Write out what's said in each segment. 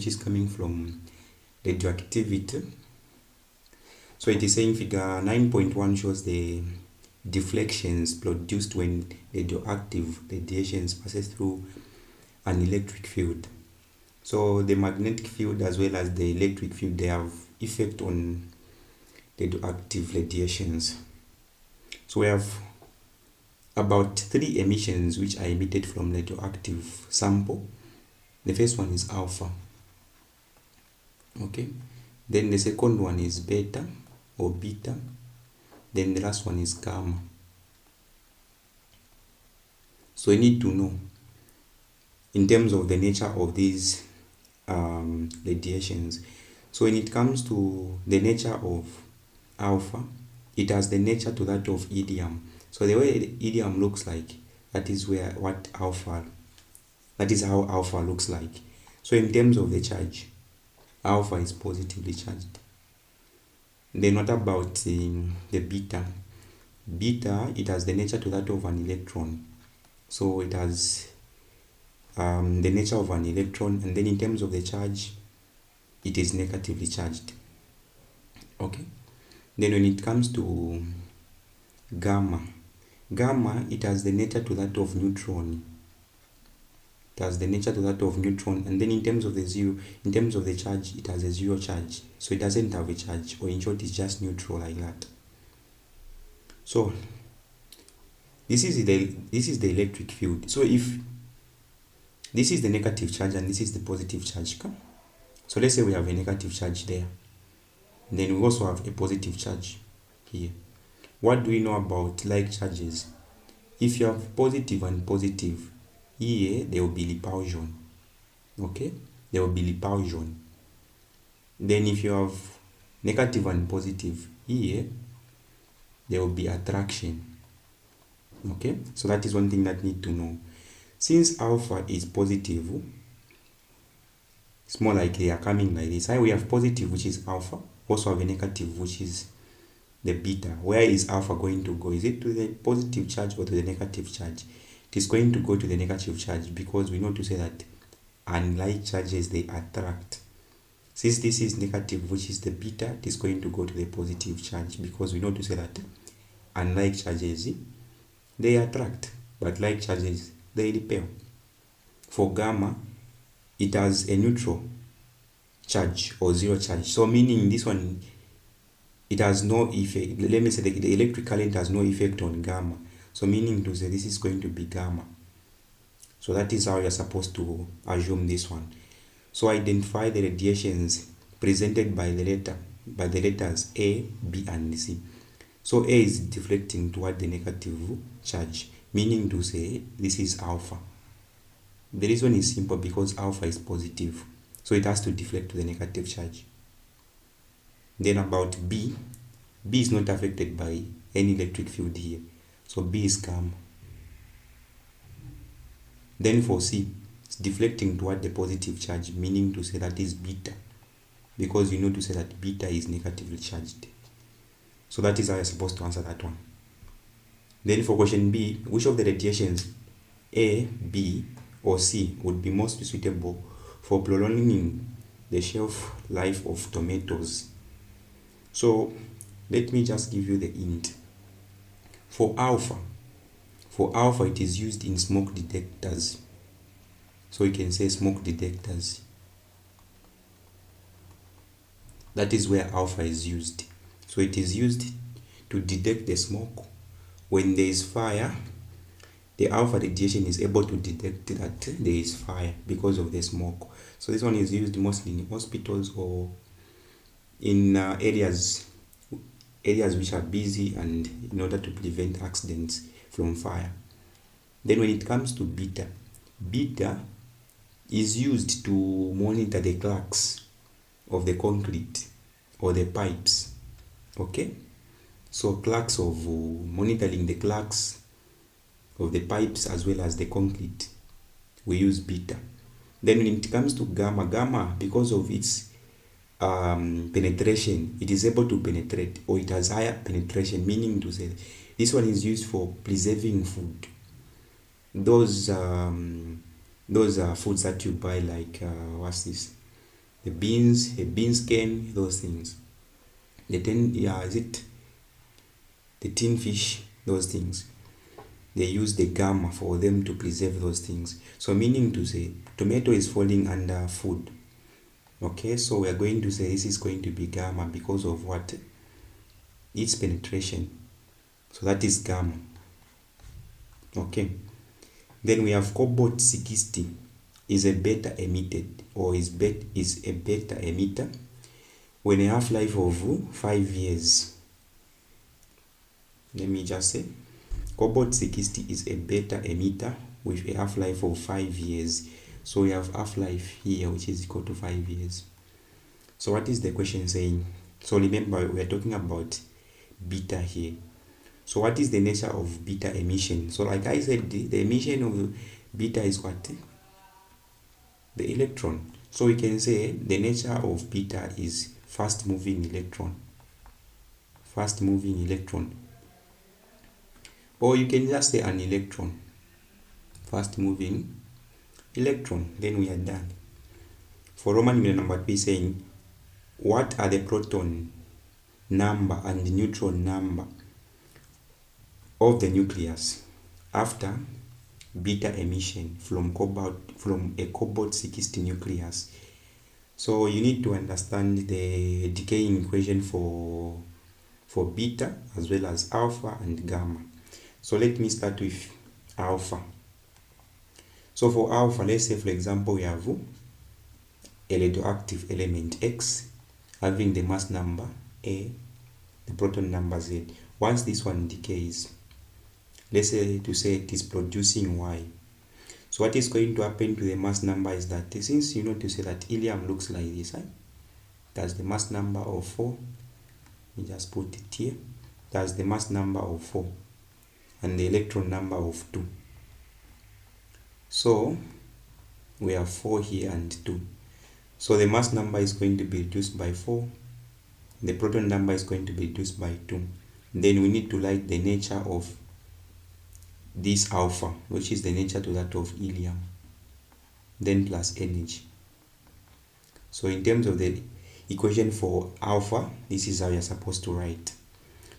which is coming from radioactivity. So it is saying figure 9.1 shows the deflections produced when radioactive radiations passes through an electric field. So the magnetic field as well as the electric field, they have effect on radioactive radiations. So we have about 3 emissions which are emitted from radioactive sample. The first one is alpha. Okay. Then the second one is beta or beta. Then the last one is gamma. So you need to know in terms of the nature of these radiations. So when it comes to the nature of alpha, it has the nature to that of helium. So the way helium looks like, that is how alpha looks like. So in terms of the charge, alpha is positively charged. Then what about the beta? Beta, it has the nature to that of an electron. So it has the nature of an electron, and then in terms of the charge, it is negatively charged. Okay. Then when it comes to gamma, it has the nature to that of neutron. It has the nature to that of neutron, and then in terms of the charge, it has a 0 charge. So it doesn't have a charge, or in short, it's just neutral like that. So this is the electric field. So if this is the negative charge and this is the positive charge, so let's say we have a negative charge there, and then we also have a positive charge here. What do we know about like charges? If you have positive and positive, here there will be repulsion. Okay, there will be repulsion. Then if you have negative and positive, here there will be attraction. Okay, so that is one thing that need to know. Since alpha is positive, it's more like they are coming like this. We have positive, which is alpha, also have a negative, which is the beta. Where is alpha going to go? Is it to the positive charge or to the negative charge? It is going to go to the negative charge, because we know to say that unlike charges, they attract. Since this is negative, which is the beta, it is going to go to the positive charge, because we know to say that unlike charges, they attract, but like charges, they repel. For gamma, it has a neutral charge or 0 charge. So meaning this one, it has no effect. Let me say the electric current has no effect on gamma. So meaning to say this is going to be gamma. So that is how you're supposed to assume this one. So identify the radiations presented by the letters A, B, and C. So A is deflecting toward the negative charge, meaning to say this is alpha. The reason is simple, because alpha is positive, so it has to deflect to the negative charge. Then about B is not affected by any electric field here, so B is gamma. Then for C, it's deflecting toward the positive charge, meaning to say that is beta, because you know to say that beta is negatively charged. So that is how you're supposed to answer that one. Then for question B, which of the radiations A, B, or C would be most suitable for prolonging the shelf life of tomatoes? So let me just give you the hint. For alpha, it is used in smoke detectors. So you can say smoke detectors. That is where alpha is used. So it is used to detect the smoke. When there is fire, the alpha radiation is able to detect that there is fire because of the smoke. So this one is used mostly in hospitals or in areas which are busy, and in order to prevent accidents from fire. Then when it comes to beta is used to monitor the cracks of the concrete or the pipes. Okay, so cracks of monitoring the cracks of the pipes as well as the concrete, we use beta. Then when it comes to gamma, because of its penetration, it is able to penetrate, or it has higher penetration, meaning to say this one is used for preserving food. Those are foods that you buy, like what's this? the beans, a bean skin, those things. The tin fish, those things. They use the gamma for them to preserve those things. So meaning to say, tomato is falling under food. Okay, so we are going to say this is going to be gamma because of what? Its penetration. So that is gamma. Okay. Then we have cobalt 60 is a beta emitted, or is a beta emitter when a half-life of 5 years. Let me just say, cobalt 60 is a beta emitter with a half-life of 5 years. So we have half-life here, which is equal to 5 years. So what is the question saying? So remember, we are talking about beta here. So what is the nature of beta emission? So like I said, the emission of beta is what? The electron. So we can say the nature of beta is fast moving electron. Fast moving electron. Or you can just say an electron. Fast moving electron. Then we are done. For Roman numeral number 2 is saying, what are the proton number and neutron number of the nucleus after beta emission from a cobalt 60 nucleus? So you need to understand the decaying equation for beta as well as alpha and gamma. So let me start with alpha. So for alpha, let's say for example we have a radioactive element X having the mass number A, the proton number Z. Once this one decays, let's say it is producing Y. So what is going to happen to the mass number is that, since you know to say that helium looks like this, that's the mass number of 4. You just put it here. That's the mass number of 4 and the electron number of 2. So we have 4 here and 2. So the mass number is going to be reduced by 4. The proton number is going to be reduced by 2. Then we need to write the nature of this alpha, which is the nature to that of helium. Then plus energy. So in terms of the equation for alpha, this is how you're supposed to write.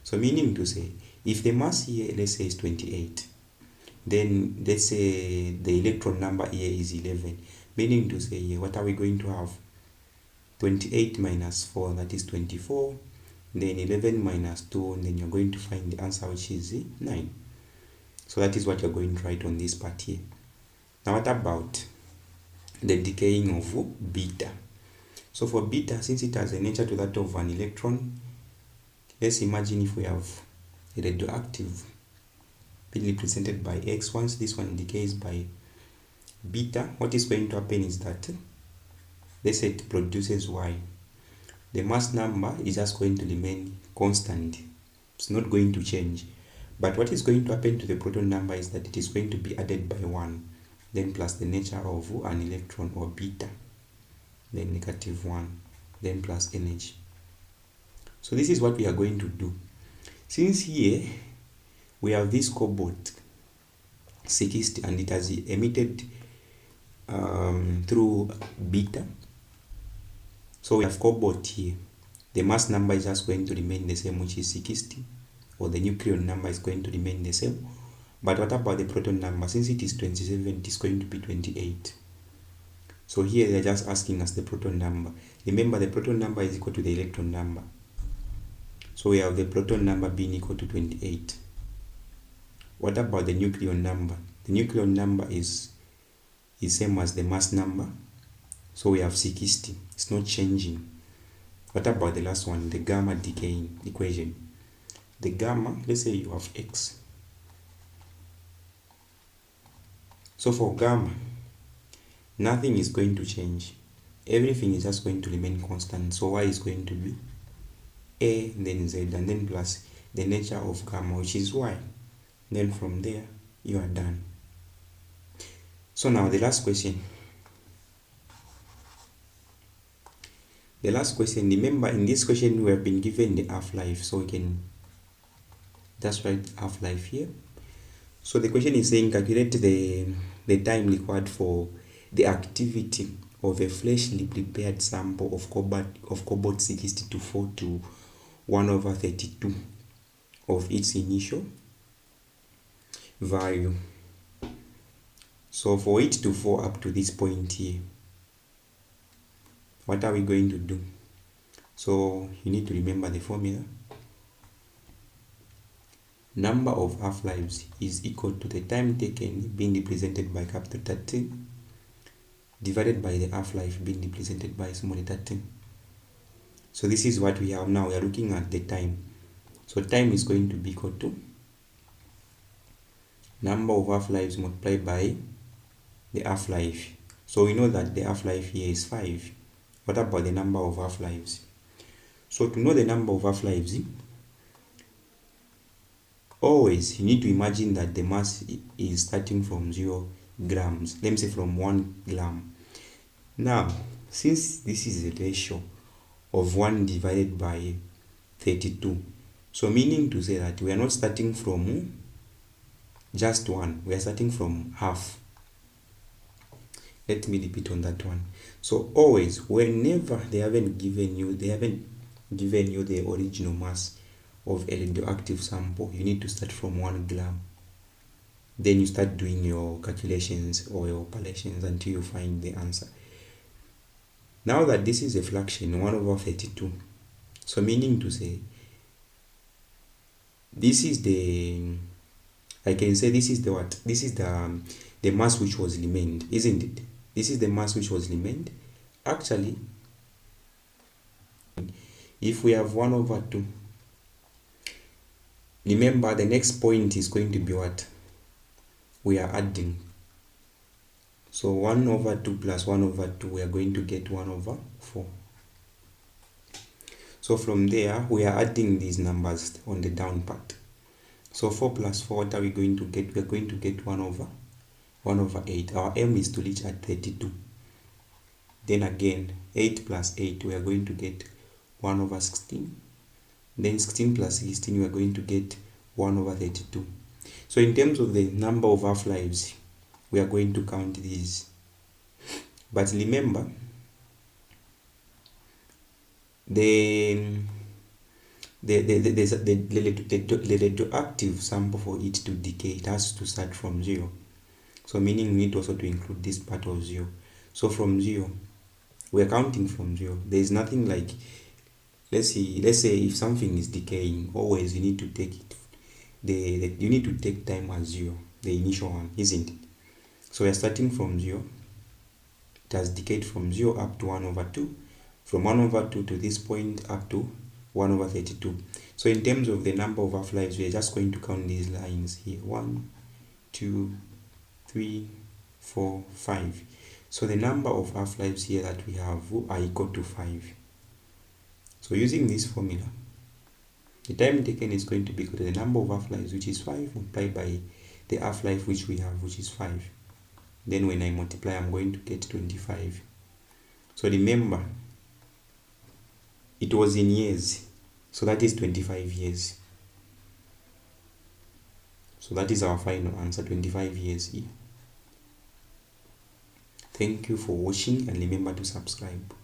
So meaning to say, if the mass here, let's say is 28, then let's say the electron number here is 11. Meaning to say here, what are we going to have? 28 minus 4, that is 24. Then 11 minus 2, and then you're going to find the answer, which is 9. So that is what you're going to write on this part here. Now what about the decaying of beta? So for beta, since it has a nature to that of an electron, let's imagine if we have a radioactive being represented by X. Once this one decays by beta, what is going to happen is that, let's say it produces Y. The mass number is just going to remain constant. It's not going to change. But what is going to happen to the proton number is that it is going to be added by 1, then plus the nature of an electron, or beta, then negative 1, then plus energy. So this is what we are going to do. Since here we have this cobalt 60 and it has emitted through beta, so we have cobalt here. The mass number is just going to remain the same, which is 60, or the nucleon number is going to remain the same. But what about the proton number? Since it is 27, it is going to be 28. So here they're just asking us the proton number. Remember, the proton number is equal to the electron number. So we have the proton number being equal to 28. What about the nucleon number? The nucleon number is same as the mass number. So we have 60. It's not changing. What about the last one, the gamma decaying equation? The gamma, let's say you have X. So for gamma, nothing is going to change. Everything is just going to remain constant. So Y is going to be A, then Z, and then plus the nature of gamma, which is Y. Then from there, you are done. So now the last question. The last question, remember in this question we have been given the half-life, so we can just write half-life here. So the question is saying calculate the time required for the activity of a freshly prepared sample of cobalt 60 to fall to 1 over 32 of its initial value. So for it to fall up to this point here, what are we going to do? So you need to remember the formula. Number of half-lives is equal to the time taken being represented by capital 13 divided by the half-life being represented by small 13. So this is what we have now. We are looking at the time. So time is going to be equal to number of half-lives multiplied by the half-life. So we know that the half-life here is 5. What about the number of half-lives? So to know the number of half-lives, always you need to imagine that the mass is starting from 0 grams. Let me say from 1 gram. Now, since this is a ratio of 1 divided by 32, so meaning to say that we are not starting from just 1, we are starting from half. Let me repeat on that one. So always, whenever they haven't given you the original mass of a radioactive sample, you need to start from 1 gram. Then you start doing your calculations or your operations until you find the answer. Now that this is a fraction, 1 over 32, so meaning to say, this is the, I can say this is the what? This is the mass which was remained, isn't it? This is the mass which was remained. Actually, if we have 1 over 2, remember the next point is going to be what? We are adding. So 1 over 2 plus 1 over 2, we are going to get 1 over 4. So from there, we are adding these numbers on the down part. So 4 plus 4, what are we going to get? We are going to get 1 over 8. Our aim is to reach at 32. Then again, 8 plus 8, we are going to get 1 over 16. Then 16 plus 16, we are going to get 1 over 32. So in terms of the number of half-lives, we are going to count these. But remember, the radioactive sample, for it to decay, it has to start from 0. So meaning we need also to include this part of 0. So from 0, we are counting from 0. There is nothing like, let's say if something is decaying, always you need to take it. You need to take time as 0, the initial one, isn't it? So we are starting from 0. It has decayed from 0 up to 1 over 2. From 1 over 2 to this point up to 1 over 32. So in terms of the number of half-lives, we are just going to count these lines here. 1, 2, 3, 4, 5. So the number of half-lives here that we have are equal to 5. So using this formula, the time taken is going to be equal to the number of half-lives, which is 5, multiplied by the half-life which we have, which is 5. Then when I multiply, I'm going to get 25. So remember, it was in years. So that is 25 years. So that is our final answer, 25 years here. Thank you for watching, and remember to subscribe.